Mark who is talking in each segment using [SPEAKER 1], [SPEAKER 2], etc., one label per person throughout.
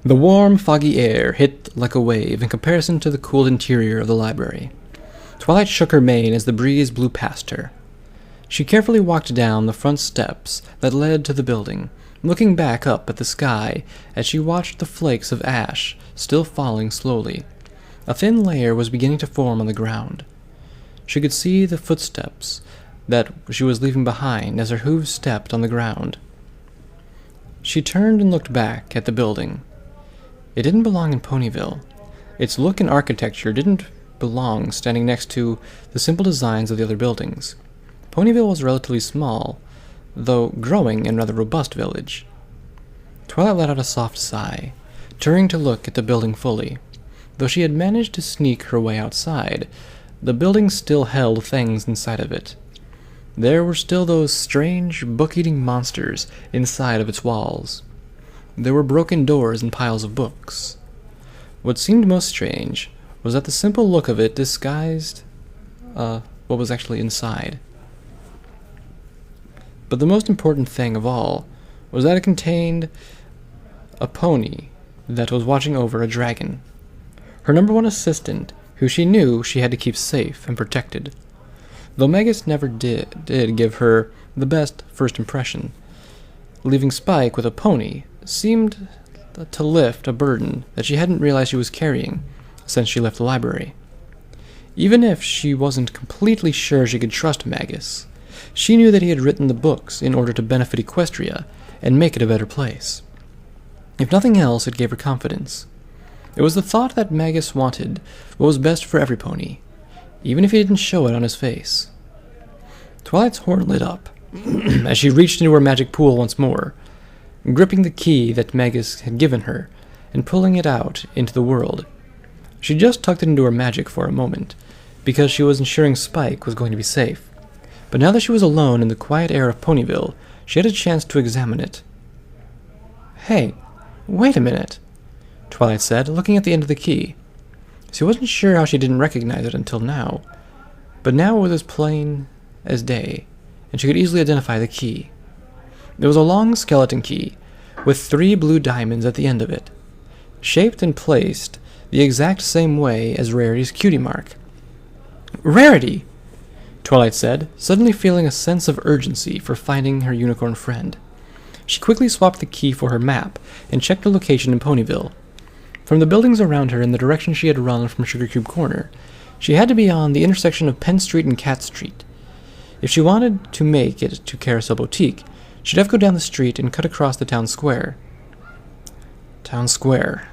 [SPEAKER 1] The warm, foggy air hit like a wave in comparison to the cool interior of the library. Twilight shook her mane as the breeze blew past her. She carefully walked down the front steps that led to the building, looking back up at the sky as she watched the flakes of ash still falling slowly. A thin layer was beginning to form on the ground. She could see the footsteps that she was leaving behind as her hooves stepped on the ground. She turned and looked back at the building. It didn't belong in Ponyville. Its look and architecture didn't belong standing next to the simple designs of the other buildings. Ponyville was a relatively small, though growing and rather robust village. Twilight let out a soft sigh, turning to look at the building fully. Though she had managed to sneak her way outside, the building still held things inside of it. There were still those strange, book-eating monsters inside of its walls. There were broken doors and piles of books. What seemed most strange was that the simple look of it disguised what was actually inside. But the most important thing of all was that it contained a pony that was watching over a dragon. Her number one assistant, who she knew she had to keep safe and protected. Though Magus never did give her the best first impression, leaving Spike with a pony seemed to lift a burden that she hadn't realized she was carrying since she left the library. Even if she wasn't completely sure she could trust Magus, she knew that he had written the books in order to benefit Equestria and make it a better place. If nothing else, it gave her confidence. It was the thought that Magus wanted what was best for every pony, even if he didn't show it on his face. Twilight's horn lit up as she reached into her magic pool once more, gripping the key that Magus had given her and pulling it out into the world. She just tucked it into her magic for a moment, because she was ensuring Spike was going to be safe. But now that she was alone in the quiet air of Ponyville, she had a chance to examine it. "Hey, wait a minute," Twilight said, looking at the end of the key. She wasn't sure how she didn't recognize it until now, but now it was as plain as day, and she could easily identify the key. It was a long skeleton key, with 3 blue diamonds at the end of it, shaped and placed the exact same way as Rarity's cutie mark. "Rarity!" Twilight said, suddenly feeling a sense of urgency for finding her unicorn friend. She quickly swapped the key for her map and checked her location in Ponyville. From the buildings around her in the direction she had run from Sugar Cube Corner, she had to be on the intersection of Penn Street and Cat Street. If she wanted to make it to Carousel Boutique, she'd have to go down the street and cut across the town square. Town square.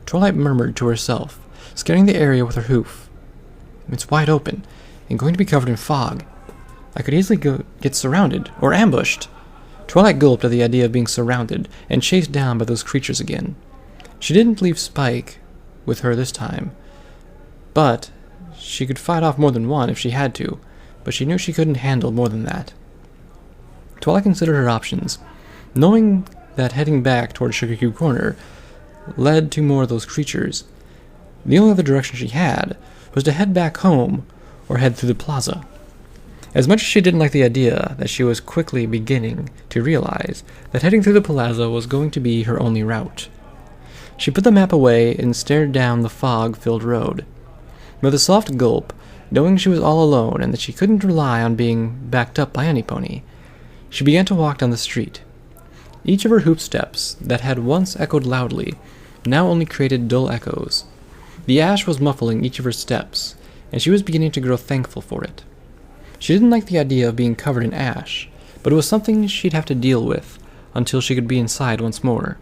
[SPEAKER 1] Twilight murmured to herself, scanning the area with her hoof. It's wide open, and going to be covered in fog. I could easily get surrounded, or ambushed. Twilight gulped at the idea of being surrounded and chased down by those creatures again. She didn't leave Spike with her this time, but she could fight off more than one if she had to, but she knew she couldn't handle more than that. Twilight considered her options, knowing that heading back toward Sugar Cube Corner led to more of those creatures. The only other direction she had was to head back home or head through the plaza. As much as she didn't like the idea, that she was quickly beginning to realize that heading through the plaza was going to be her only route. She put the map away and stared down the fog-filled road. With a soft gulp, knowing she was all alone and that she couldn't rely on being backed up by any pony, she began to walk down the street. Each of her hoop steps, that had once echoed loudly, now only created dull echoes. The ash was muffling each of her steps, and she was beginning to grow thankful for it. She didn't like the idea of being covered in ash, but it was something she'd have to deal with until she could be inside once more.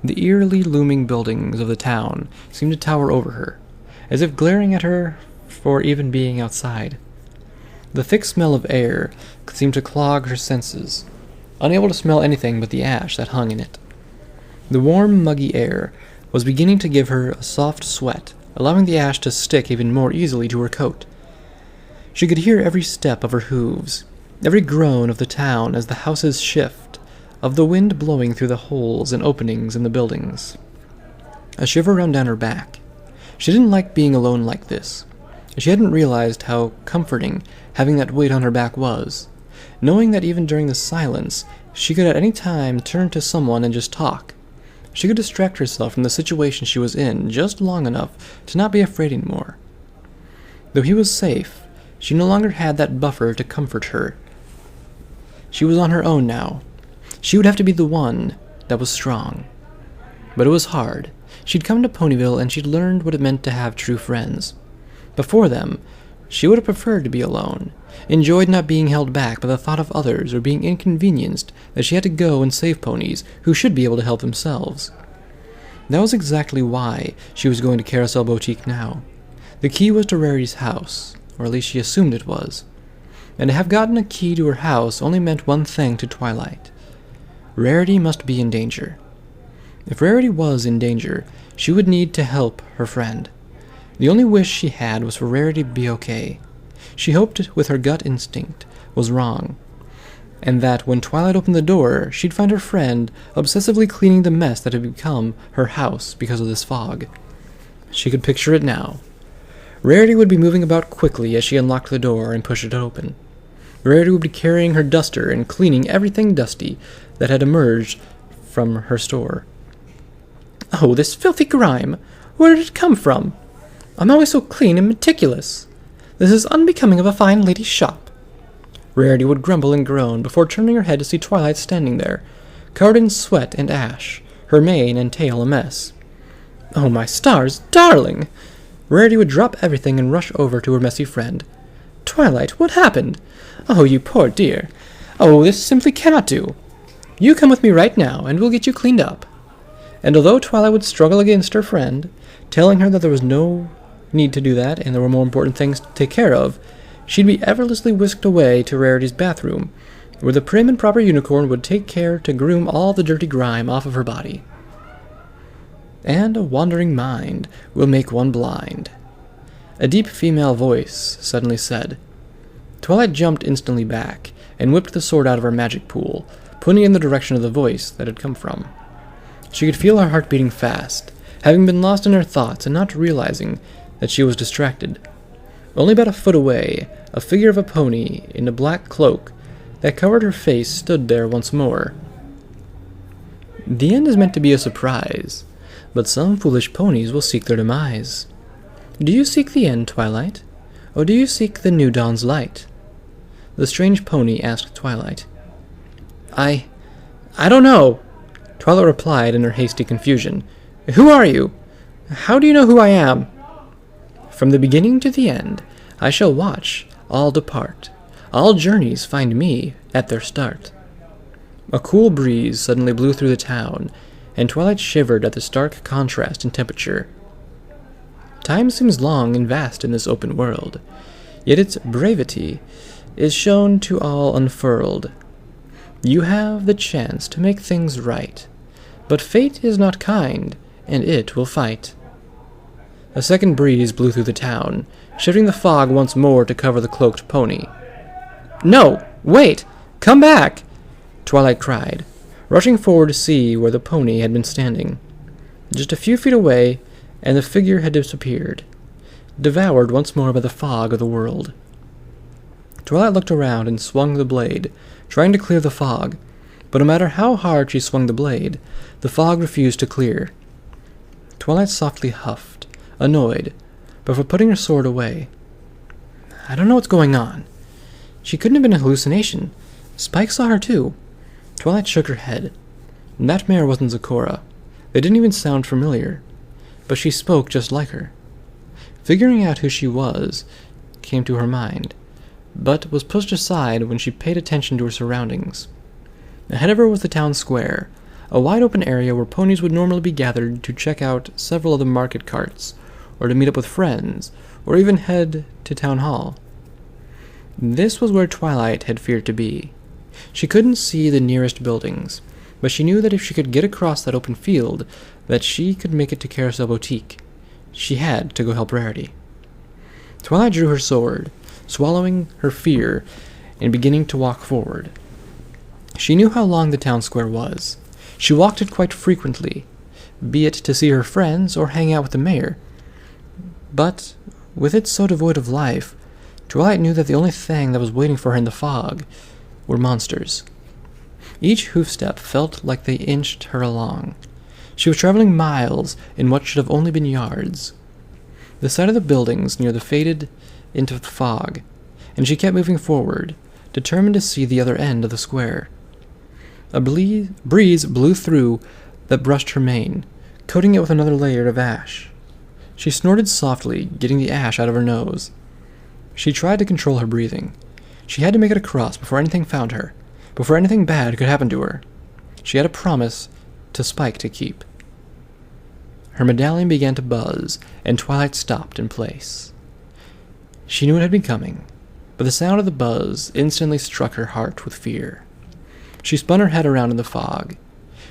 [SPEAKER 1] The eerily looming buildings of the town seemed to tower over her, as if glaring at her for even being outside. The thick smell of air seemed to clog her senses, unable to smell anything but the ash that hung in it. The warm, muggy air was beginning to give her a soft sweat, allowing the ash to stick even more easily to her coat. She could hear every step of her hooves, every groan of the town as the houses shift, of the wind blowing through the holes and openings in the buildings. A shiver ran down her back. She didn't like being alone like this. She hadn't realized how comforting having that weight on her back was, knowing that even during the silence, she could at any time turn to someone and just talk. She could distract herself from the situation she was in just long enough to not be afraid anymore. Though he was safe, she no longer had that buffer to comfort her. She was on her own now. She would have to be the one that was strong. But it was hard. She'd come to Ponyville and she'd learned what it meant to have true friends. Before them, she would have preferred to be alone, enjoyed not being held back by the thought of others or being inconvenienced that she had to go and save ponies who should be able to help themselves. That was exactly why she was going to Carousel Boutique now. The key was to Rarity's house, or at least she assumed it was. And to have gotten a key to her house only meant one thing to Twilight. Rarity must be in danger. If Rarity was in danger, she would need to help her friend. The only wish she had was for Rarity to be okay. She hoped with her gut instinct was wrong, and that when Twilight opened the door, she'd find her friend obsessively cleaning the mess that had become her house because of this fog. She could picture it now. Rarity would be moving about quickly as she unlocked the door and pushed it open. Rarity would be carrying her duster and cleaning everything dusty that had emerged from her store. "Oh, this filthy grime! Where did it come from? I'm always so clean and meticulous. This is unbecoming of a fine lady's shop." Rarity would grumble and groan before turning her head to see Twilight standing there, covered in sweat and ash, her mane and tail a mess. "Oh, my stars, darling!" Rarity would drop everything and rush over to her messy friend. "Twilight, what happened? Oh, you poor dear. Oh, this simply cannot do. You come with me right now, and we'll get you cleaned up." And although Twilight would struggle against her friend, telling her that there was no need to do that and there were more important things to take care of, she'd be effortlessly whisked away to Rarity's bathroom, where the prim and proper unicorn would take care to groom all the dirty grime off of her body. And a wandering mind will make one blind, a deep female voice suddenly said. Twilight jumped instantly back and whipped the sword out of her magic pool, pointing in the direction of the voice that had come from. She could feel her heart beating fast, having been lost in her thoughts and not realizing that she was distracted. Only about a foot away, a figure of a pony in a black cloak that covered her face stood there once more. The end is meant to be a surprise, but some foolish ponies will seek their demise. Do you seek the end, Twilight, or do you seek the new dawn's light? The strange pony asked Twilight. I don't know, Twilight replied in her hasty confusion. Who are you? How do you know who I am? From the beginning to the end, I shall watch all depart. All journeys find me at their start. A cool breeze suddenly blew through the town, and Twilight shivered at the stark contrast in temperature. Time seems long and vast in this open world, yet its brevity is shown to all unfurled. You have the chance to make things right, but fate is not kind, and it will fight. A second breeze blew through the town, shifting the fog once more to cover the cloaked pony. No! Wait! Come back! Twilight cried, rushing forward to see where the pony had been standing. Just a few feet away, and the figure had disappeared, devoured once more by the fog of the world. Twilight looked around and swung the blade, trying to clear the fog, but no matter how hard she swung the blade, the fog refused to clear. Twilight softly huffed, annoyed, before putting her sword away. I don't know what's going on. She couldn't have been a hallucination. Spike saw her too. Twilight shook her head. That mare wasn't Zecora. They didn't even sound familiar, but she spoke just like her. Figuring out who she was came to her mind, but was pushed aside when she paid attention to her surroundings. Ahead of her was the town square, a wide-open area where ponies would normally be gathered to check out several of the market carts, or to meet up with friends, or even head to town hall. This was where Twilight had feared to be. She couldn't see the nearest buildings, but she knew that if she could get across that open field, that she could make it to Carousel Boutique. She had to go help Rarity. Twilight drew her sword, swallowing her fear and beginning to walk forward. She knew how long the town square was. She walked it quite frequently, be it to see her friends or hang out with the mayor. But, with it so devoid of life, Twilight knew that the only thing that was waiting for her in the fog were monsters. Each hoofstep felt like they inched her along. She was traveling miles in what should have only been yards. The sight of the buildings near the faded into the fog, and she kept moving forward, determined to see the other end of the square. A breeze blew through that brushed her mane, coating it with another layer of ash. She snorted softly, getting the ash out of her nose. She tried to control her breathing. She had to make it across before anything found her, before anything bad could happen to her. She had a promise to Spike to keep. Her medallion began to buzz, and Twilight stopped in place. She knew it had been coming, but the sound of the buzz instantly struck her heart with fear. She spun her head around in the fog.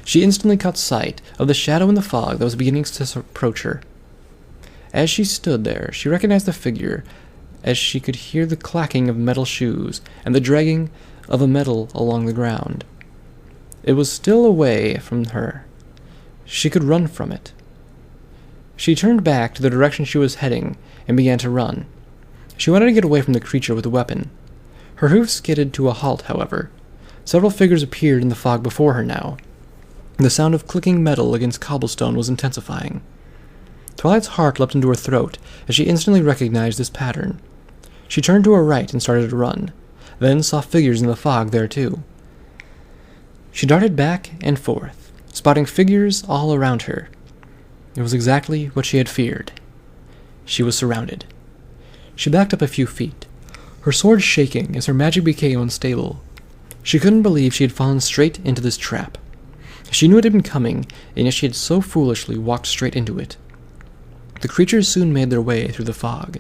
[SPEAKER 1] She instantly caught sight of the shadow in the fog that was beginning to approach her. As she stood there, she recognized the figure, as she could hear the clacking of metal shoes and the dragging of a metal along the ground. It was still away from her. She could run from it. She turned back to the direction she was heading and began to run. She wanted to get away from the creature with the weapon. Her hoofs skidded to a halt, however. Several figures appeared in the fog before her now. The sound of clicking metal against cobblestone was intensifying. Twilight's heart leapt into her throat as she instantly recognized this pattern. She turned to her right and started to run, then saw figures in the fog there too. She darted back and forth, spotting figures all around her. It was exactly what she had feared. She was surrounded. She backed up a few feet, her sword shaking as her magic became unstable. She couldn't believe she had fallen straight into this trap. She knew it had been coming, and yet she had so foolishly walked straight into it. The creatures soon made their way through the fog.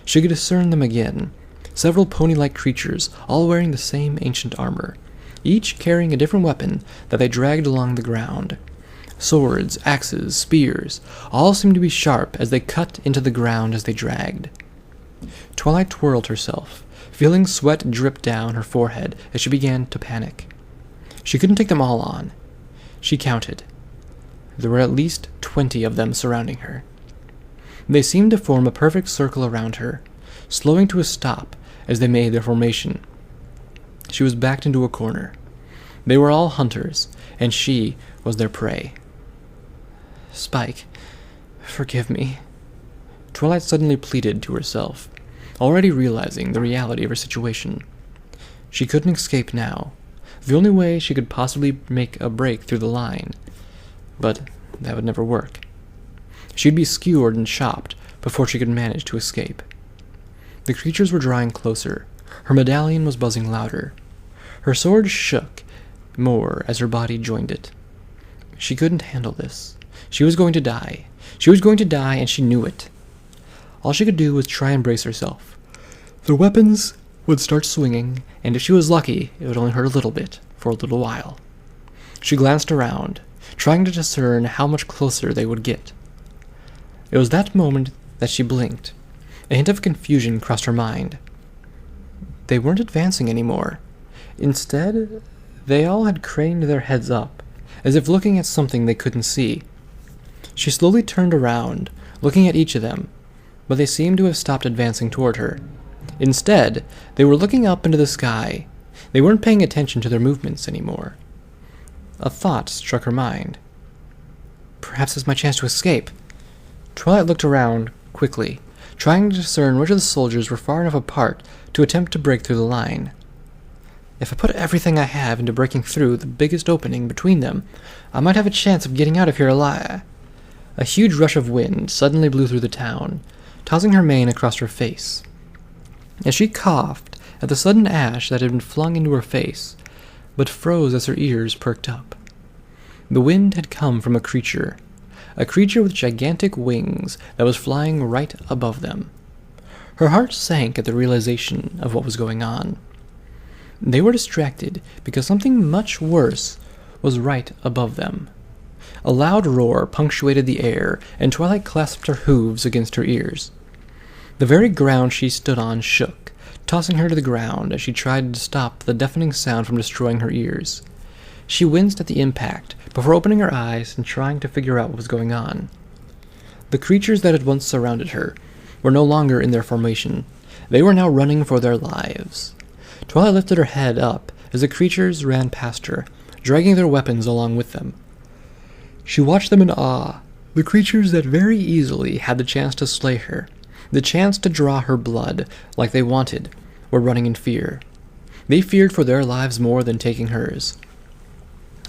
[SPEAKER 1] She could discern them again, several pony-like creatures, all wearing the same ancient armor, each carrying a different weapon that they dragged along the ground. Swords, axes, spears, all seemed to be sharp as they cut into the ground as they dragged. Twilight twirled herself, feeling sweat drip down her forehead as she began to panic. She couldn't take them all on. She counted. There were at least 20 of them surrounding her. They seemed to form a perfect circle around her, slowing to a stop as they made their formation. She was backed into a corner. They were all hunters, and she was their prey. "Spike, forgive me," Twilight suddenly pleaded to herself, already realizing the reality of her situation. She couldn't escape now. The only way she could possibly make a break through the line. But that would never work. She'd be skewered and chopped before she could manage to escape. The creatures were drawing closer. Her medallion was buzzing louder. Her sword shook more as her body joined it. She couldn't handle this. She was going to die. She was going to die, and she knew it. All she could do was try and brace herself. The weapons would start swinging, and if she was lucky, it would only hurt a little bit, for a little while. She glanced around, trying to discern how much closer they would get. It was that moment that she blinked. A hint of confusion crossed her mind. They weren't advancing anymore. Instead, they all had craned their heads up, as if looking at something they couldn't see. She slowly turned around, looking at each of them, but they seemed to have stopped advancing toward her. Instead, they were looking up into the sky. They weren't paying attention to their movements anymore. A thought struck her mind. Perhaps it's my chance to escape. Twilight looked around quickly, trying to discern which of the soldiers were far enough apart to attempt to break through the line. If I put everything I have into breaking through the biggest opening between them, I might have a chance of getting out of here alive. A huge rush of wind suddenly blew through the town, tossing her mane across her face. As she coughed at the sudden ash that had been flung into her face, but froze as her ears perked up. The wind had come from a creature with gigantic wings that was flying right above them. Her heart sank at the realization of what was going on. They were distracted because something much worse was right above them. A loud roar punctuated the air, and Twilight clasped her hooves against her ears. The very ground she stood on shook, tossing her to the ground as she tried to stop the deafening sound from destroying her ears. She winced at the impact before opening her eyes and trying to figure out what was going on. The creatures that had once surrounded her were no longer in their formation. They were now running for their lives. Twilight lifted her head up as the creatures ran past her, dragging their weapons along with them. She watched them in awe, the creatures that very easily had the chance to slay her, the chance to draw her blood like they wanted, were running in fear. They feared for their lives more than taking hers.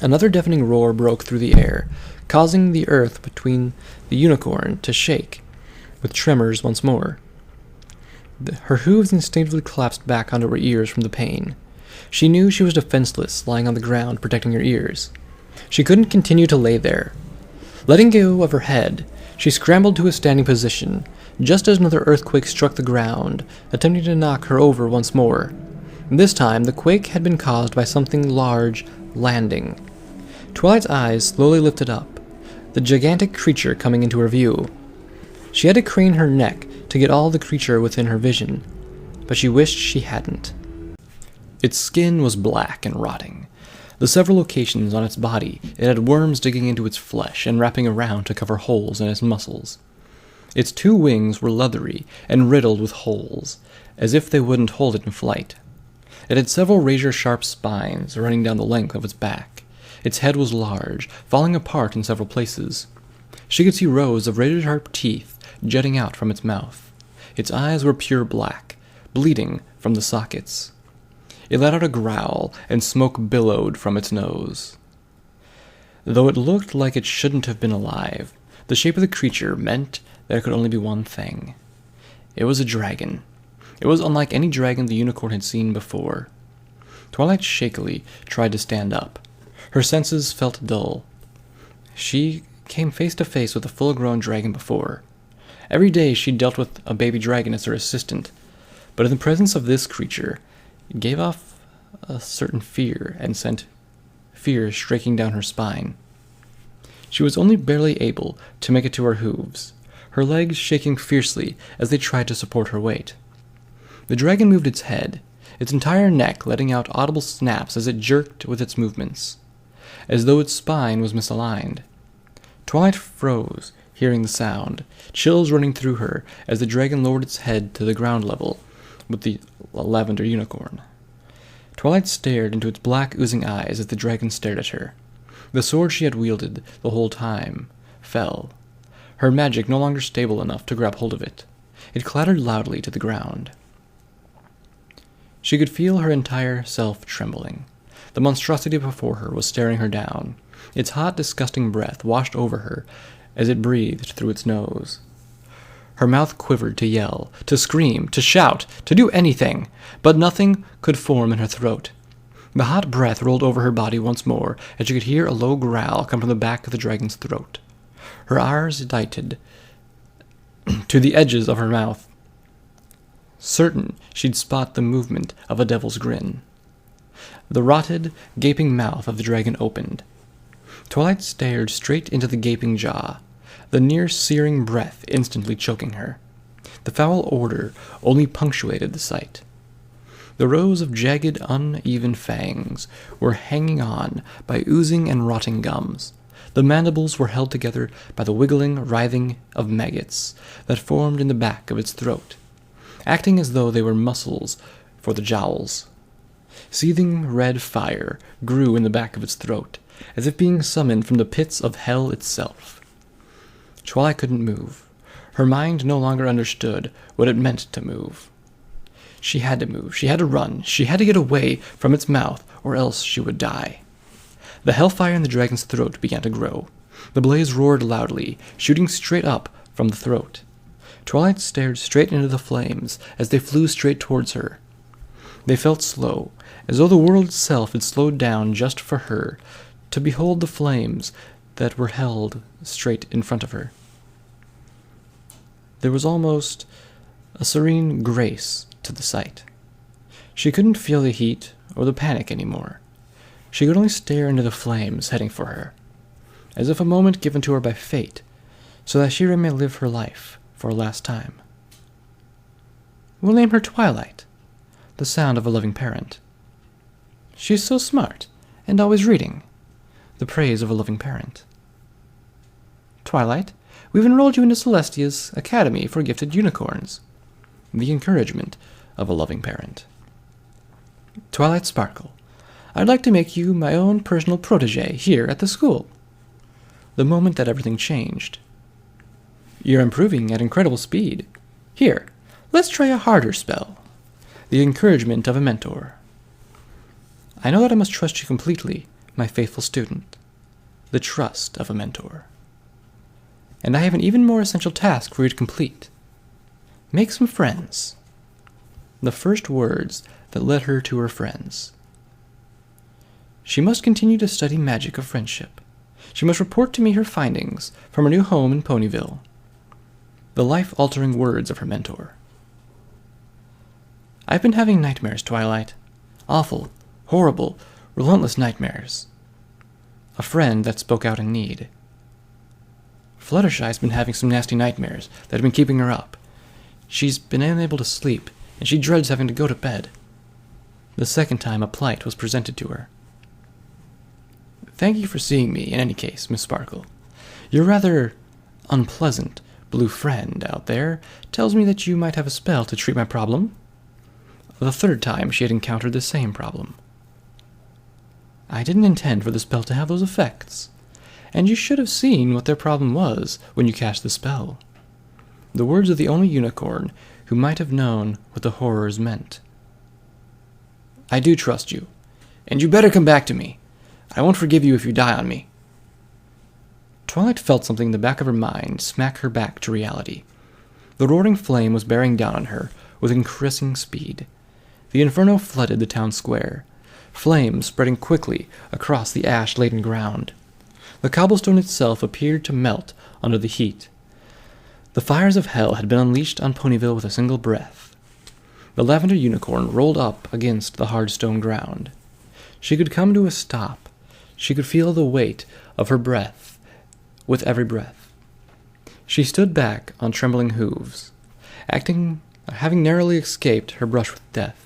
[SPEAKER 1] Another deafening roar broke through the air, causing the earth between the unicorn to shake, with tremors once more. Her hooves instinctively collapsed back onto her ears from the pain. She knew she was defenseless, lying on the ground, protecting her ears. She couldn't continue to lay there. Letting go of her head, she scrambled to a standing position, just as another earthquake struck the ground, attempting to knock her over once more. This time, the quake had been caused by something large landing. Twilight's eyes slowly lifted up, the gigantic creature coming into her view. She had to crane her neck to get all the creature within her vision, but she wished she hadn't. Its skin was black and rotting. The several locations on its body, it had worms digging into its flesh and wrapping around to cover holes in its muscles. Its 2 wings were leathery and riddled with holes, as if they wouldn't hold it in flight. It had several razor-sharp spines running down the length of its back. Its head was large, falling apart in several places. She could see rows of razor-sharp teeth jutting out from its mouth. Its eyes were pure black, bleeding from the sockets. It let out a growl, and smoke billowed from its nose. Though it looked like it shouldn't have been alive, the shape of the creature meant that it could only be one thing. It was a dragon. It was unlike any dragon the unicorn had seen before. Twilight shakily tried to stand up. Her senses felt dull. She came face to face with a full-grown dragon before. Every day she dealt with a baby dragon as her assistant, but in the presence of this creature, it gave off a certain fear and sent fear striking down her spine. She was only barely able to make it to her hooves, her legs shaking fiercely as they tried to support her weight. The dragon moved its head, its entire neck letting out audible snaps as it jerked with its movements, as though its spine was misaligned. Twilight froze, hearing the sound, chills running through her as the dragon lowered its head to the ground level with the lavender unicorn. Twilight stared into its black, oozing eyes as the dragon stared at her. The sword she had wielded the whole time fell, her magic no longer stable enough to grab hold of it. It clattered loudly to the ground. She could feel her entire self trembling. The monstrosity before her was staring her down. Its hot, disgusting breath washed over her as it breathed through its nose. Her mouth quivered to yell, to scream, to shout, to do anything, but nothing could form in her throat. The hot breath rolled over her body once more, and she could hear a low growl come from the back of the dragon's throat. Her eyes dilated to the edges of her mouth, certain she'd spot the movement of a devil's grin. The rotted, gaping mouth of the dragon opened. Twilight stared straight into the gaping jaw, the near-searing breath instantly choking her. The foul odor only punctuated the sight. The rows of jagged, uneven fangs were hanging on by oozing and rotting gums. The mandibles were held together by the wiggling, writhing of maggots that formed in the back of its throat, acting as though they were muscles for the jowls. Seething red fire grew in the back of its throat, as if being summoned from the pits of hell itself. Twilight couldn't move. Her mind no longer understood what it meant to move. She had to move. She had to run. She had to get away from its mouth, or else she would die. The hellfire in the dragon's throat began to grow. The blaze roared loudly, shooting straight up from the throat. Twilight stared straight into the flames as they flew straight towards her. They felt slow, as though the world itself had slowed down just for her, to behold the flames that were held straight in front of her. There was almost a serene grace to the sight. She couldn't feel the heat or the panic anymore. She could only stare into the flames heading for her, as if a moment given to her by fate, so that she may live her life for a last time. We'll name her Twilight, the sound of a loving parent. She's so smart, and always reading, the praise of a loving parent. Twilight, we've enrolled you into Celestia's Academy for Gifted Unicorns, the encouragement of a loving parent. Twilight Sparkle, I'd like to make you my own personal protege here at the school. the moment that everything changed. "You're improving at incredible speed. Here, let's try a harder spell." The encouragement of a mentor. "I know that I must trust you completely, my faithful student." The trust of a mentor. "And I have an even more essential task for you to complete. Make some friends." The first words that led her to her friends. She must continue to study magic of friendship. She must report to me her findings from her new home in Ponyville. The life-altering words of her mentor. "I've been having nightmares, Twilight. Awful, horrible, relentless nightmares." A friend that spoke out in need. "Fluttershy's been having some nasty nightmares that have been keeping her up. She's been unable to sleep, and she dreads having to go to bed." The second time a plight was presented to her. "Thank you for seeing me, in any case, Miss Sparkle. Your rather unpleasant blue friend out there tells me that you might have a spell to treat my problem." The third time she had encountered the same problem. "I didn't intend for the spell to have those effects, and you should have seen what their problem was when you cast the spell." The words of the only unicorn who might have known what the horrors meant. "I do trust you, and you better come back to me. I won't forgive you if you die on me." Twilight felt something in the back of her mind smack her back to reality. The roaring flame was bearing down on her with increasing speed. The inferno flooded the town square, flames spreading quickly across the ash-laden ground. The cobblestone itself appeared to melt under the heat. The fires of hell had been unleashed on Ponyville with a single breath. The lavender unicorn rolled up against the hard stone ground. She could come to a stop. She could feel the weight of her breath with every breath. She stood back on trembling hooves, having narrowly escaped her brush with death.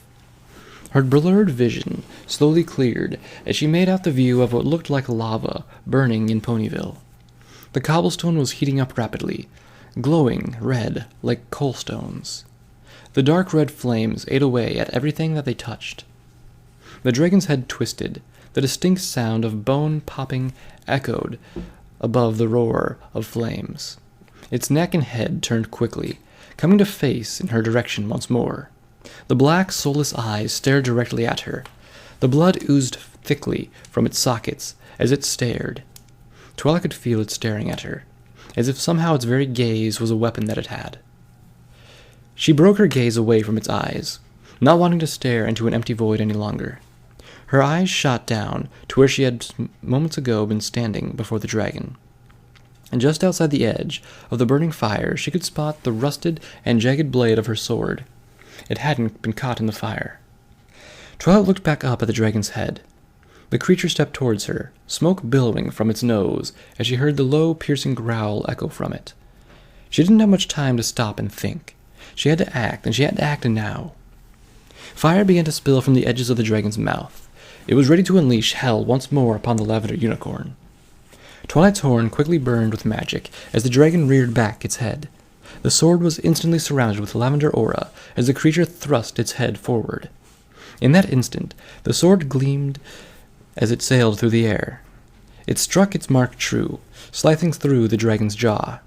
[SPEAKER 1] Her blurred vision slowly cleared as she made out the view of what looked like lava burning in Ponyville. The cobblestone was heating up rapidly, glowing red like coal stones. The dark red flames ate away at everything that they touched. The dragon's head twisted. The distinct sound of bone popping echoed above the roar of flames. Its neck and head turned quickly, coming to face in her direction once more. The black, soulless eyes stared directly at her. The blood oozed thickly from its sockets as it stared. Twilight could feel it staring at her, as if somehow its very gaze was a weapon that it had. She broke her gaze away from its eyes, not wanting to stare into an empty void any longer. Her eyes shot down to where she had moments ago been standing before the dragon. And just outside the edge of the burning fire, she could spot the rusted and jagged blade of her sword. It hadn't been caught in the fire. Twilight looked back up at the dragon's head. The creature stepped towards her, smoke billowing from its nose as she heard the low, piercing growl echo from it. She didn't have much time to stop and think. She had to act, and she had to act now. Fire began to spill from the edges of the dragon's mouth. It was ready to unleash hell once more upon the lavender unicorn. Twilight's horn quickly burned with magic as the dragon reared back its head. The sword was instantly surrounded with lavender aura as the creature thrust its head forward. In that instant, the sword gleamed as it sailed through the air. It struck its mark true, slicing through the dragon's jaw.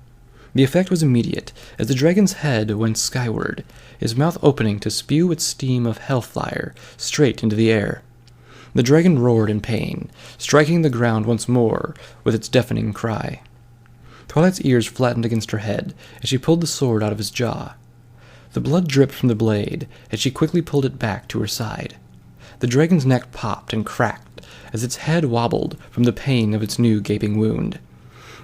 [SPEAKER 1] The effect was immediate, as the dragon's head went skyward, its mouth opening to spew its steam of hellfire straight into the air. The dragon roared in pain, striking the ground once more with its deafening cry. Twilight's ears flattened against her head as she pulled the sword out of its jaw. The blood dripped from the blade as she quickly pulled it back to her side. The dragon's neck popped and cracked as its head wobbled from the pain of its new gaping wound.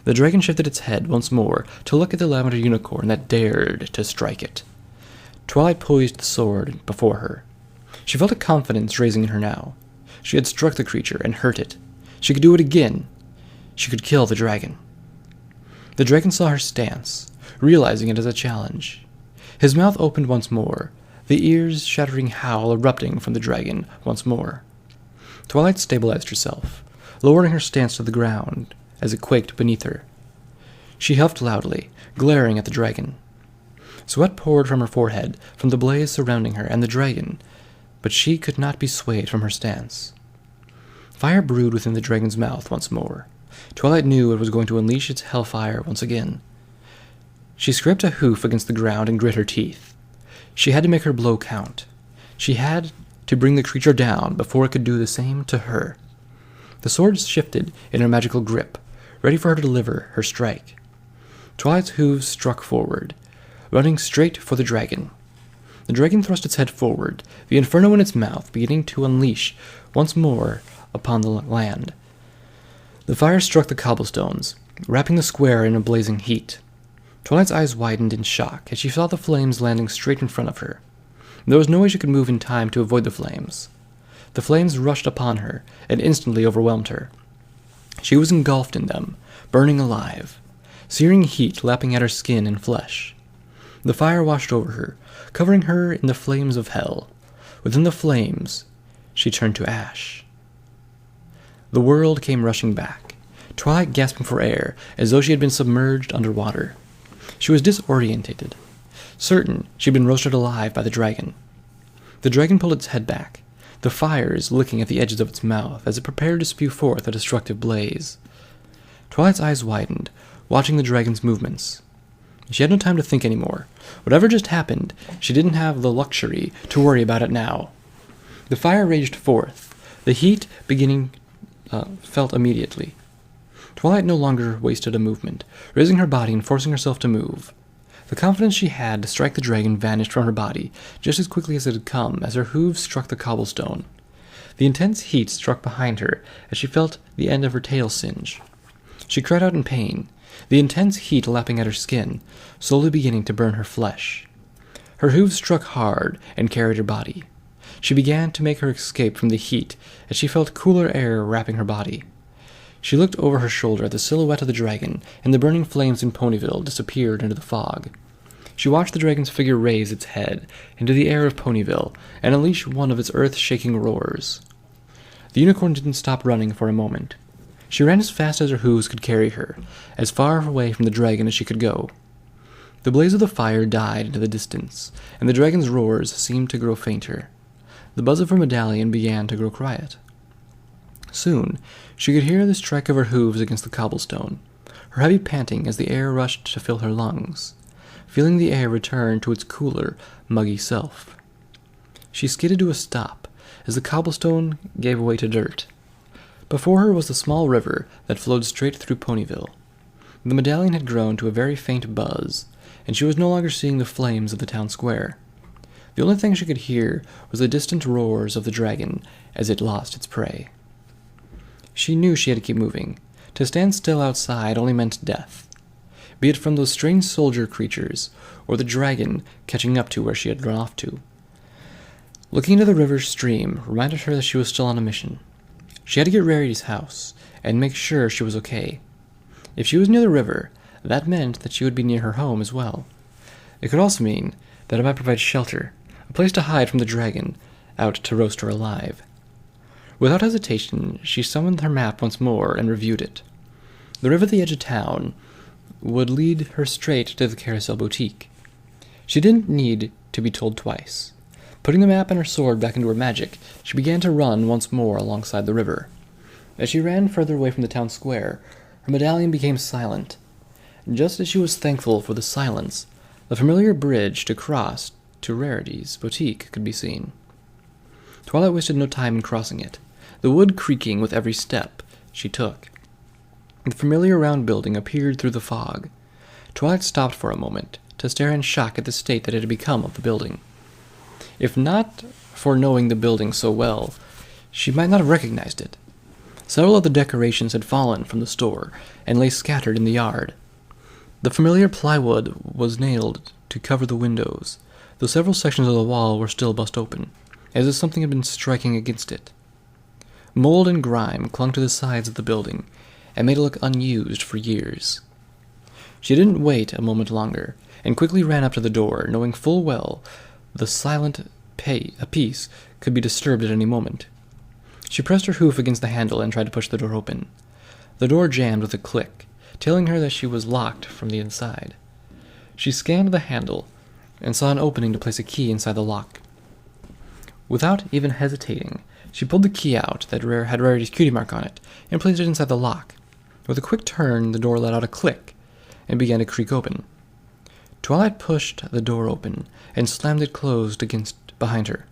[SPEAKER 1] The dragon shifted its head once more to look at the lavender unicorn that dared to strike it. Twilight poised the sword before her. She felt a confidence raising in her now. She had struck the creature and hurt it. She could do it again. She could kill the dragon. The dragon saw her stance, realizing it as a challenge. His mouth opened once more, the ears-shattering howl erupting from the dragon once more. Twilight stabilized herself, lowering her stance to the ground as it quaked beneath her. She huffed loudly, glaring at the dragon. Sweat poured from her forehead, from the blaze surrounding her and the dragon, but she could not be swayed from her stance. Fire brewed within the dragon's mouth once more. Twilight knew it was going to unleash its hellfire once again. She scraped a hoof against the ground and grit her teeth. She had to make her blow count. She had to bring the creature down before it could do the same to her. The sword shifted in her magical grip, ready for her to deliver her strike. Twilight's hooves struck forward, running straight for the dragon. The dragon thrust its head forward, the inferno in its mouth beginning to unleash once more upon the land. The fire struck the cobblestones, wrapping the square in a blazing heat. Twilight's eyes widened in shock as she saw the flames landing straight in front of her. There was no way she could move in time to avoid the flames. The flames rushed upon her and instantly overwhelmed her. She was engulfed in them, burning alive, searing heat lapping at her skin and flesh. The fire washed over her, covering her in the flames of hell. Within the flames, she turned to ash. The world came rushing back, Twilight gasping for air as though she had been submerged underwater. She was disorientated, certain she'd been roasted alive by the dragon. The dragon pulled its head back, the fires licking at the edges of its mouth as it prepared to spew forth a destructive blaze. Twilight's eyes widened, watching the dragon's movements. She had no time to think anymore. Whatever just happened, she didn't have the luxury to worry about it now. The fire raged forth, the heat felt immediately. Twilight no longer wasted a movement, raising her body and forcing herself to move. The confidence she had to strike the dragon vanished from her body just as quickly as it had come as her hooves struck the cobblestone. The intense heat struck behind her as she felt the end of her tail singe. She cried out in pain, the intense heat lapping at her skin, slowly beginning to burn her flesh. Her hooves struck hard and carried her body. She began to make her escape from the heat as she felt cooler air wrapping her body. She looked over her shoulder at the silhouette of the dragon, and the burning flames in Ponyville disappeared into the fog. She watched the dragon's figure raise its head into the air of Ponyville and unleash one of its earth-shaking roars. The unicorn didn't stop running for a moment. She ran as fast as her hooves could carry her, as far away from the dragon as she could go. The blaze of the fire died into the distance, and the dragon's roars seemed to grow fainter. The buzz of her medallion began to grow quiet. Soon, she could hear the strike of her hooves against the cobblestone, her heavy panting as the air rushed to fill her lungs, feeling the air return to its cooler, muggy self. She skidded to a stop as the cobblestone gave way to dirt. Before her was the small river that flowed straight through Ponyville. The medallion had grown to a very faint buzz, and she was no longer seeing the flames of the town square. The only thing she could hear was the distant roars of the dragon as it lost its prey. She knew she had to keep moving. To stand still outside only meant death, be it from those strange soldier creatures, or the dragon catching up to where she had run off to. Looking into the river's stream reminded her that she was still on a mission. She had to get Rarity's house, and make sure she was okay. If she was near the river, that meant that she would be near her home as well. It could also mean that it might provide shelter, a place to hide from the dragon, out to roast her alive. Without hesitation, she summoned her map once more and reviewed it. The river at the edge of town would lead her straight to the Carousel Boutique. She didn't need to be told twice. Putting the map and her sword back into her magic, she began to run once more alongside the river. As she ran further away from the town square, her medallion became silent. Just as she was thankful for the silence, the familiar bridge to cross to Rarity's boutique could be seen. Twilight wasted no time in crossing it, the wood creaking with every step she took. The familiar round building appeared through the fog. Twilight stopped for a moment to stare in shock at the state that it had become of the building. If not for knowing the building so well, she might not have recognized it. Several of the decorations had fallen from the store and lay scattered in the yard. The familiar plywood was nailed to cover the windows, though several sections of the wall were still bust open, as if something had been striking against it. Mold and grime clung to the sides of the building and made it look unused for years. She didn't wait a moment longer, and quickly ran up to the door, knowing full well the silent peace could be disturbed at any moment. She pressed her hoof against the handle and tried to push the door open. The door jammed with a click, telling her that she was locked from the inside. She scanned the handle and saw an opening to place a key inside the lock. Without even hesitating, she pulled the key out that had Rarity's cutie mark on it and placed it inside the lock. With a quick turn, the door let out a click and began to creak open. Twilight pushed the door open and slammed it closed behind her.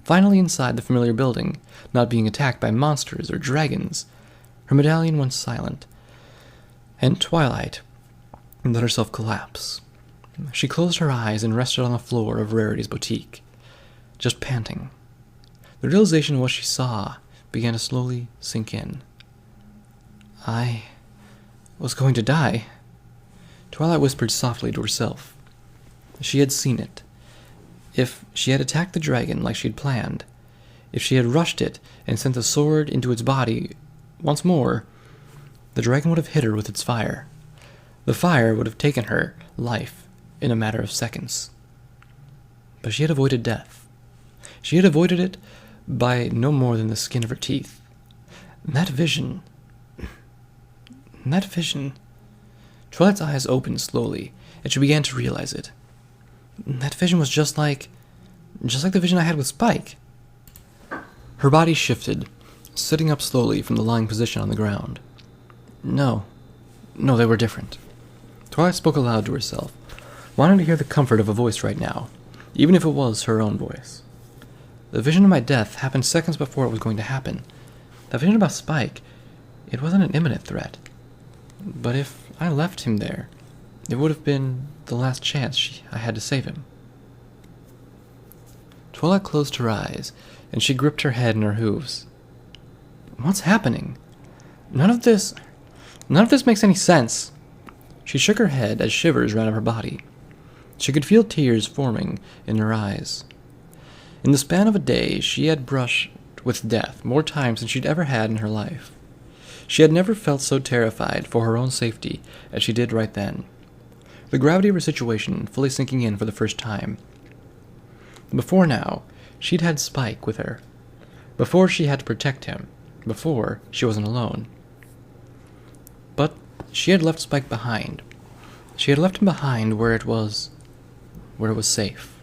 [SPEAKER 1] Finally inside the familiar building, not being attacked by monsters or dragons, her medallion went silent, and Twilight let herself collapse. She closed her eyes and rested on the floor of Rarity's boutique, just panting. The realization of what she saw began to slowly sink in. I was going to die, Twilight whispered softly to herself. She had seen it. If she had attacked the dragon like she had planned, if she had rushed it and sent the sword into its body once more, the dragon would have hit her with its fire. The fire would have taken her life in a matter of seconds. But she had avoided death. She had avoided it by no more than the skin of her teeth. That vision... Twilight's eyes opened slowly, and she began to realize it. That vision was just like the vision I had with Spike. Her body shifted, sitting up slowly from the lying position on the ground. No, they were different. Twilight spoke aloud to herself, wanting to hear the comfort of a voice right now, even if it was her own voice. The vision of my death happened seconds before it was going to happen. That vision about Spike, it wasn't an imminent threat. But if I left him there, it would have been the last chance I had to save him. Twilight closed her eyes, and she gripped her head in her hooves. What's happening? None of this makes any sense. She shook her head as shivers ran up her body. She could feel tears forming in her eyes. In the span of a day, she had brushed with death more times than she'd ever had in her life. She had never felt so terrified for her own safety as she did right then. The gravity of her situation fully sinking in for the first time. Before now, she'd had Spike with her. Before she had to protect him. Before she wasn't alone. But she had left Spike behind. She had left him behind where it was safe.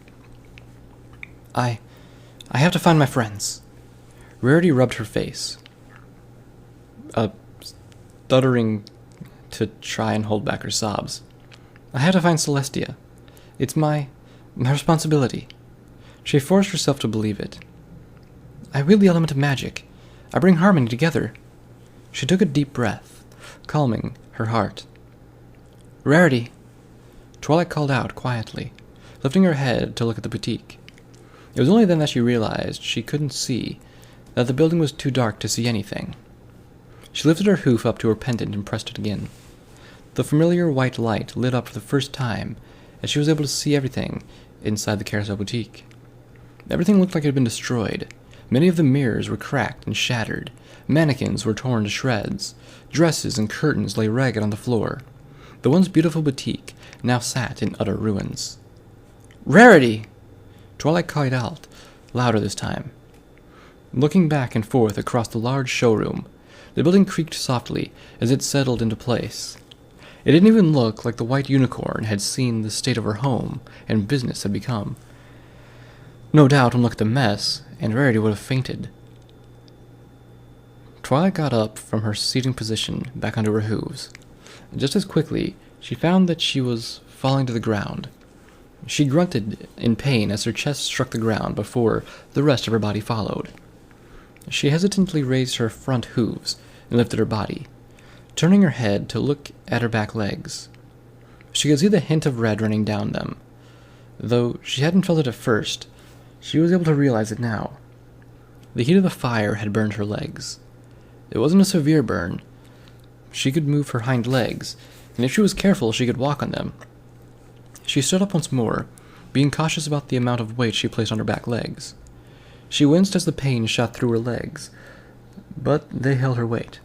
[SPEAKER 1] I have to find my friends. Rarity rubbed her face, stuttering to try and hold back her sobs. I have to find Celestia. It's my responsibility. She forced herself to believe it. I wield the element of magic. I bring harmony together. She took a deep breath, calming her heart. Rarity! Twilight called out quietly, lifting her head to look at the boutique. It was only then that she realized she couldn't see, that the building was too dark to see anything. She lifted her hoof up to her pendant and pressed it again. The familiar white light lit up for the first time, and she was able to see everything inside the Carousel Boutique. Everything looked like it had been destroyed. Many of the mirrors were cracked and shattered. Mannequins were torn to shreds. Dresses and curtains lay ragged on the floor. The once beautiful boutique now sat in utter ruins. Rarity! Twilight cried out, louder this time. Looking back and forth across the large showroom, the building creaked softly as it settled into place. It didn't even look like the white unicorn had seen the state of her home and business had become. No doubt, one look at the mess, and Rarity would have fainted. Twilight got up from her seating position back onto her hooves. Just as quickly, she found that she was falling to the ground. She grunted in pain as her chest struck the ground before the rest of her body followed. She hesitantly raised her front hooves and lifted her body, turning her head to look at her back legs. She could see the hint of red running down them. Though she hadn't felt it at first, she was able to realize it now. The heat of the fire had burned her legs. It wasn't a severe burn. She could move her hind legs, and if she was careful, she could walk on them. She stood up once more, being cautious about the amount of weight she placed on her back legs. She winced as the pain shot through her legs, but they held her weight.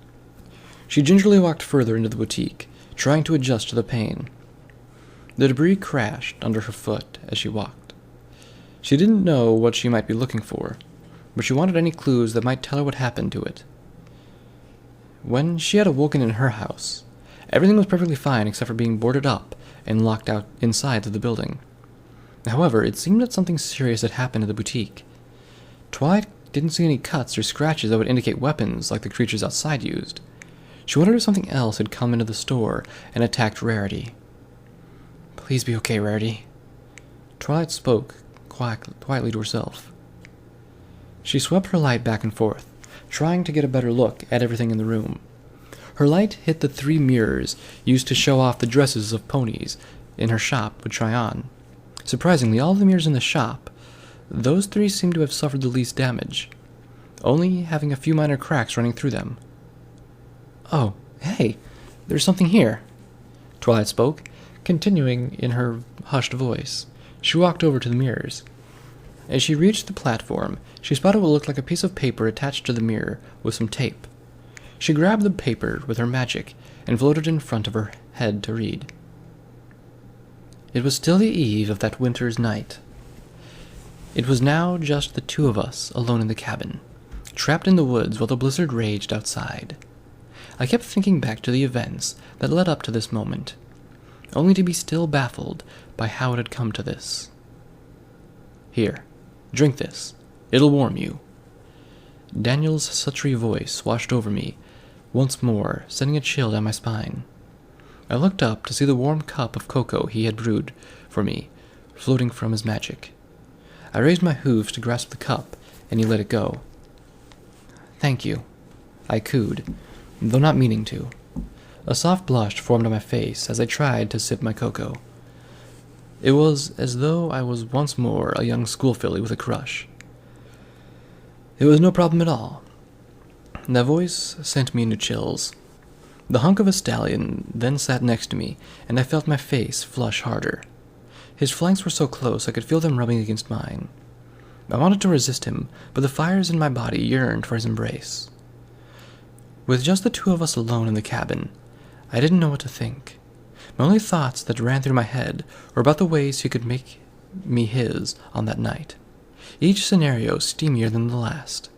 [SPEAKER 1] She gingerly walked further into the boutique, trying to adjust to the pain. The debris crashed under her foot as she walked. She didn't know what she might be looking for, but she wanted any clues that might tell her what happened to it. When she had awoken in her house, everything was perfectly fine except for being boarded up and locked out inside of the building. However, it seemed that something serious had happened at the boutique. Twilight didn't see any cuts or scratches that would indicate weapons like the creatures outside used. She wondered if something else had come into the store and attacked Rarity. "Please be okay, Rarity." Twilight spoke quietly to herself. She swept her light back and forth, trying to get a better look at everything in the room. Her light hit the 3 mirrors used to show off the dresses of ponies in her shop would try on. Surprisingly, all the mirrors in the shop, those 3 seemed to have suffered the least damage, only having a few minor cracks running through them. "Oh, hey, there's something here," Twilight spoke, continuing in her hushed voice. She walked over to the mirrors. As she reached the platform, she spotted what looked like a piece of paper attached to the mirror with some tape. She grabbed the paper with her magic and floated in front of her head to read. It was still the eve of that winter's night. It was now just the 2 of us alone in the cabin, trapped in the woods while the blizzard raged outside. I kept thinking back to the events that led up to this moment, only to be still baffled by how it had come to this. "Here, drink this. It'll warm you." Daniel's sultry voice washed over me once more, sending a chill down my spine. I looked up to see the warm cup of cocoa he had brewed for me floating from his magic. I raised my hooves to grasp the cup, and he let it go. "Thank you," I cooed, though not meaning to. A soft blush formed on my face as I tried to sip my cocoa. It was as though I was once more a young school filly with a crush. It was no problem at all. That voice sent me into chills. The hunk of a stallion then sat next to me, and I felt my face flush harder. His flanks were so close I could feel them rubbing against mine. I wanted to resist him, but the fires in my body yearned for his embrace. With just the 2 of us alone in the cabin, I didn't know what to think. My only thoughts that ran through my head were about the ways he could make me his on that night, each scenario steamier than the last.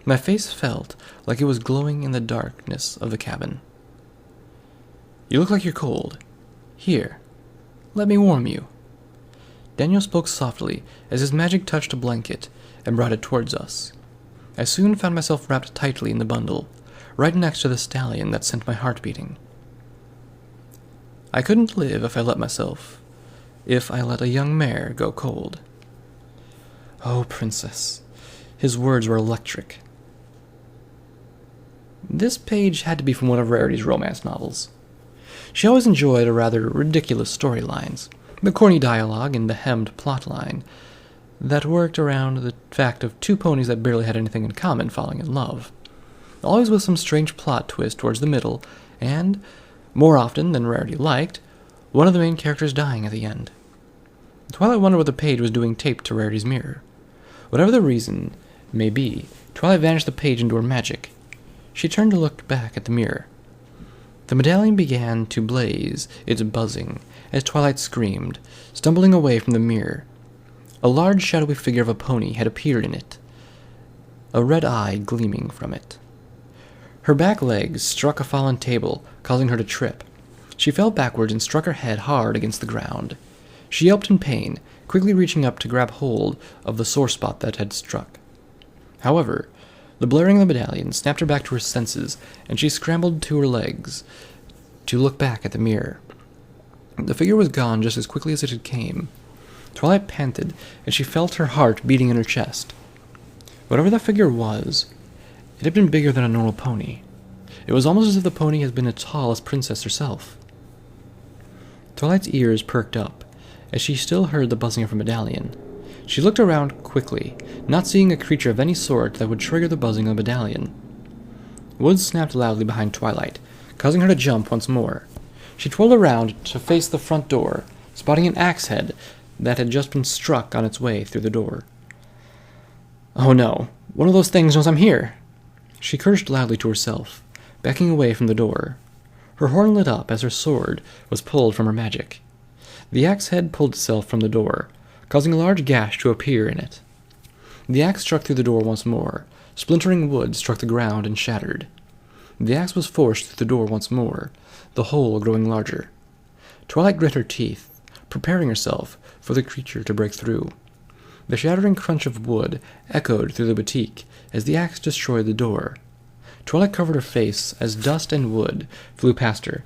[SPEAKER 1] My face felt like it was glowing in the darkness of the cabin. "You look like you're cold. Here, let me warm you." Daniel spoke softly as his magic touched a blanket and brought it towards us. I soon found myself wrapped tightly in the bundle, right next to the stallion that sent my heart beating. I couldn't live if I let a young mare go cold. "Oh, princess." His words were electric. This page had to be from one of Rarity's romance novels. She always enjoyed a rather ridiculous storylines, the corny dialogue and the hemmed plotline that worked around the fact of 2 ponies that barely had anything in common falling in love, always with some strange plot twist towards the middle, and, more often than Rarity liked, one of the main characters dying at the end. Twilight wondered what the page was doing taped to Rarity's mirror. Whatever the reason may be, Twilight vanished the page into her magic. She turned to look back at the mirror. The medallion began to blaze its buzzing as Twilight screamed, stumbling away from the mirror. A large shadowy figure of a pony had appeared in it, a red eye gleaming from it. Her back legs struck a fallen table, causing her to trip. She fell backwards and struck her head hard against the ground. She yelped in pain, quickly reaching up to grab hold of the sore spot that had struck. However, the blaring of the medallion snapped her back to her senses, and she scrambled to her legs to look back at the mirror. The figure was gone just as quickly as it had came. Twilight panted, and she felt her heart beating in her chest. Whatever that figure was, it had been bigger than a normal pony. It was almost as if the pony had been as tall as Princess herself. Twilight's ears perked up, as she still heard the buzzing of her medallion. She looked around quickly, not seeing a creature of any sort that would trigger the buzzing of the medallion. Wood snapped loudly behind Twilight, causing her to jump once more. She twirled around to face the front door, spotting an axe head that had just been struck on its way through the door. "Oh no, one of those things knows I'm here!" She cursed loudly to herself, backing away from the door. Her horn lit up as her sword was pulled from her magic. The axe head pulled itself from the door, causing a large gash to appear in it. The axe struck through the door once more. Splintering wood struck the ground and shattered. The axe was forced through the door once more, the hole growing larger. Twilight grit her teeth, preparing herself for the creature to break through. The shattering crunch of wood echoed through the boutique as the axe destroyed the door. Twilight covered her face as dust and wood flew past her.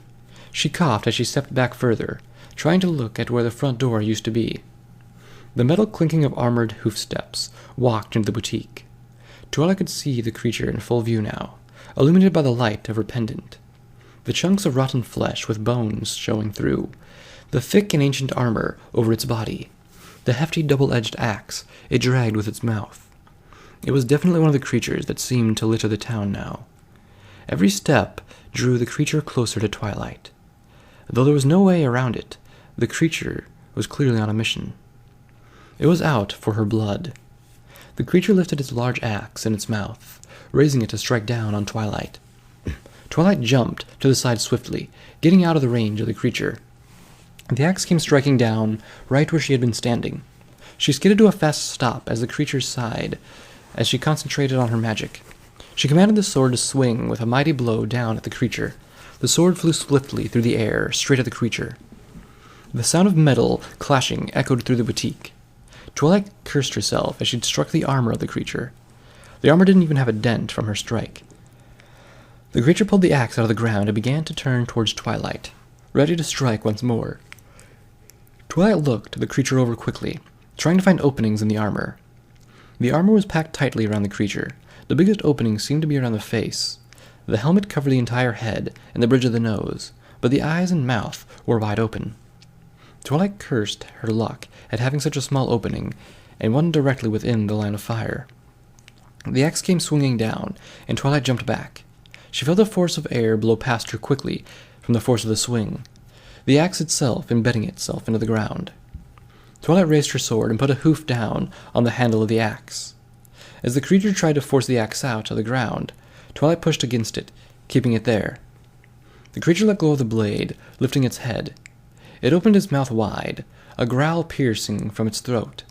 [SPEAKER 1] She coughed as she stepped back further, trying to look at where the front door used to be. The metal clinking of armored hoofsteps walked into the boutique. Twilight could see the creature in full view now, illuminated by the light of her pendant. The chunks of rotten flesh with bones showing through, the thick and ancient armor over its body, the hefty double-edged axe it dragged with its mouth. It was definitely one of the creatures that seemed to litter the town now. Every step drew the creature closer to Twilight. Though there was no way around it, the creature was clearly on a mission. It was out for her blood. The creature lifted its large axe in its mouth, raising it to strike down on Twilight. Twilight jumped to the side swiftly, getting out of the range of the creature. The axe came striking down right where she had been standing. She skidded to a fast stop as the creature sighed, as she concentrated on her magic. She commanded the sword to swing with a mighty blow down at the creature. The sword flew swiftly through the air, straight at the creature. The sound of metal clashing echoed through the boutique. Twilight cursed herself as she'd struck the armor of the creature. The armor didn't even have a dent from her strike. The creature pulled the axe out of the ground and began to turn towards Twilight, ready to strike once more. Twilight looked the creature over quickly, trying to find openings in the armor. The armor was packed tightly around the creature. The biggest opening seemed to be around the face. The helmet covered the entire head and the bridge of the nose, but the eyes and mouth were wide open. Twilight cursed her luck at having such a small opening, and one directly within the line of fire. The axe came swinging down, and Twilight jumped back. She felt a force of air blow past her quickly from the force of the swing, the axe itself embedding itself into the ground. Twilight raised her sword and put a hoof down on the handle of the axe. As the creature tried to force the axe out of the ground, Twilight pushed against it, keeping it there. The creature let go of the blade, lifting its head. It opened its mouth wide, a growl piercing from its throat.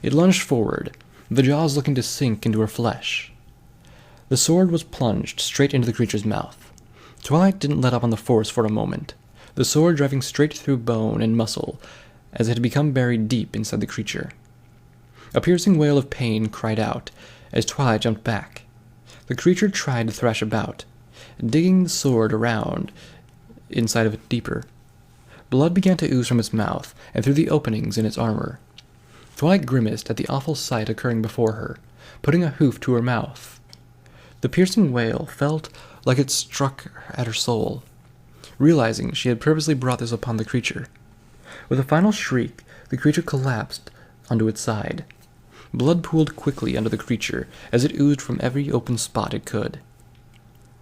[SPEAKER 1] It lunged forward, the jaws looking to sink into her flesh. The sword was plunged straight into the creature's mouth. Twilight didn't let up on the force for a moment, the sword driving straight through bone and muscle as it had become buried deep inside the creature. A piercing wail of pain cried out as Twilight jumped back. The creature tried to thrash about, digging the sword around inside of it deeper. Blood began to ooze from its mouth and through the openings in its armor. Twilight grimaced at the awful sight occurring before her, putting a hoof to her mouth. The piercing wail felt like it struck at her soul, realizing she had purposely brought this upon the creature. With a final shriek, the creature collapsed onto its side. Blood pooled quickly under the creature as it oozed from every open spot it could.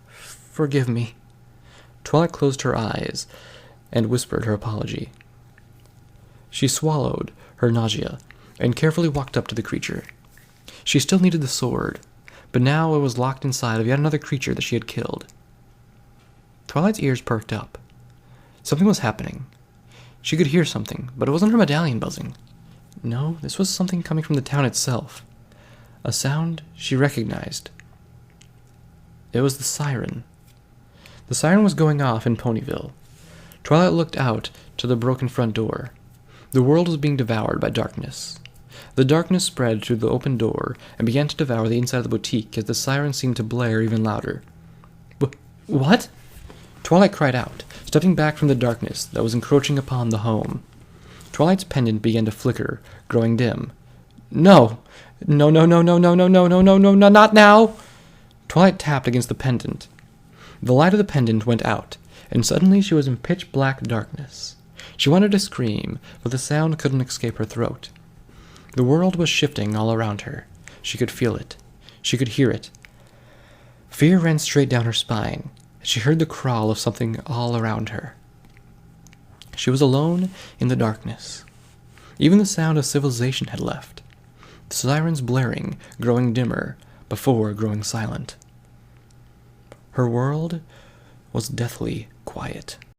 [SPEAKER 1] "Forgive me." Twilight closed her eyes and whispered her apology. She swallowed her nausea and carefully walked up to the creature. She still needed the sword, but now it was locked inside of yet another creature that she had killed. Twilight's ears perked up. Something was happening. She could hear something, but it wasn't her medallion buzzing. No, this was something coming from the town itself. A sound she recognized. It was the siren. The siren was going off in Ponyville. Twilight looked out to the broken front door. The world was being devoured by darkness. The darkness spread through the open door and began to devour the inside of the boutique as the siren seemed to blare even louder. What? Twilight cried out, stepping back from the darkness that was encroaching upon the home. Twilight's pendant began to flicker, growing dim. No! No, no, no, no, no, no, no, no, no, no, no, not now! Twilight tapped against the pendant. The light of the pendant went out, and suddenly she was in pitch-black darkness. She wanted to scream, but the sound couldn't escape her throat. The world was shifting all around her. She could feel it. She could hear it. Fear ran straight down her spine. She heard the crawl of something all around her. She was alone in the darkness. Even the sound of civilization had left. The sirens blaring, growing dimmer, before growing silent. Her world was deathly quiet.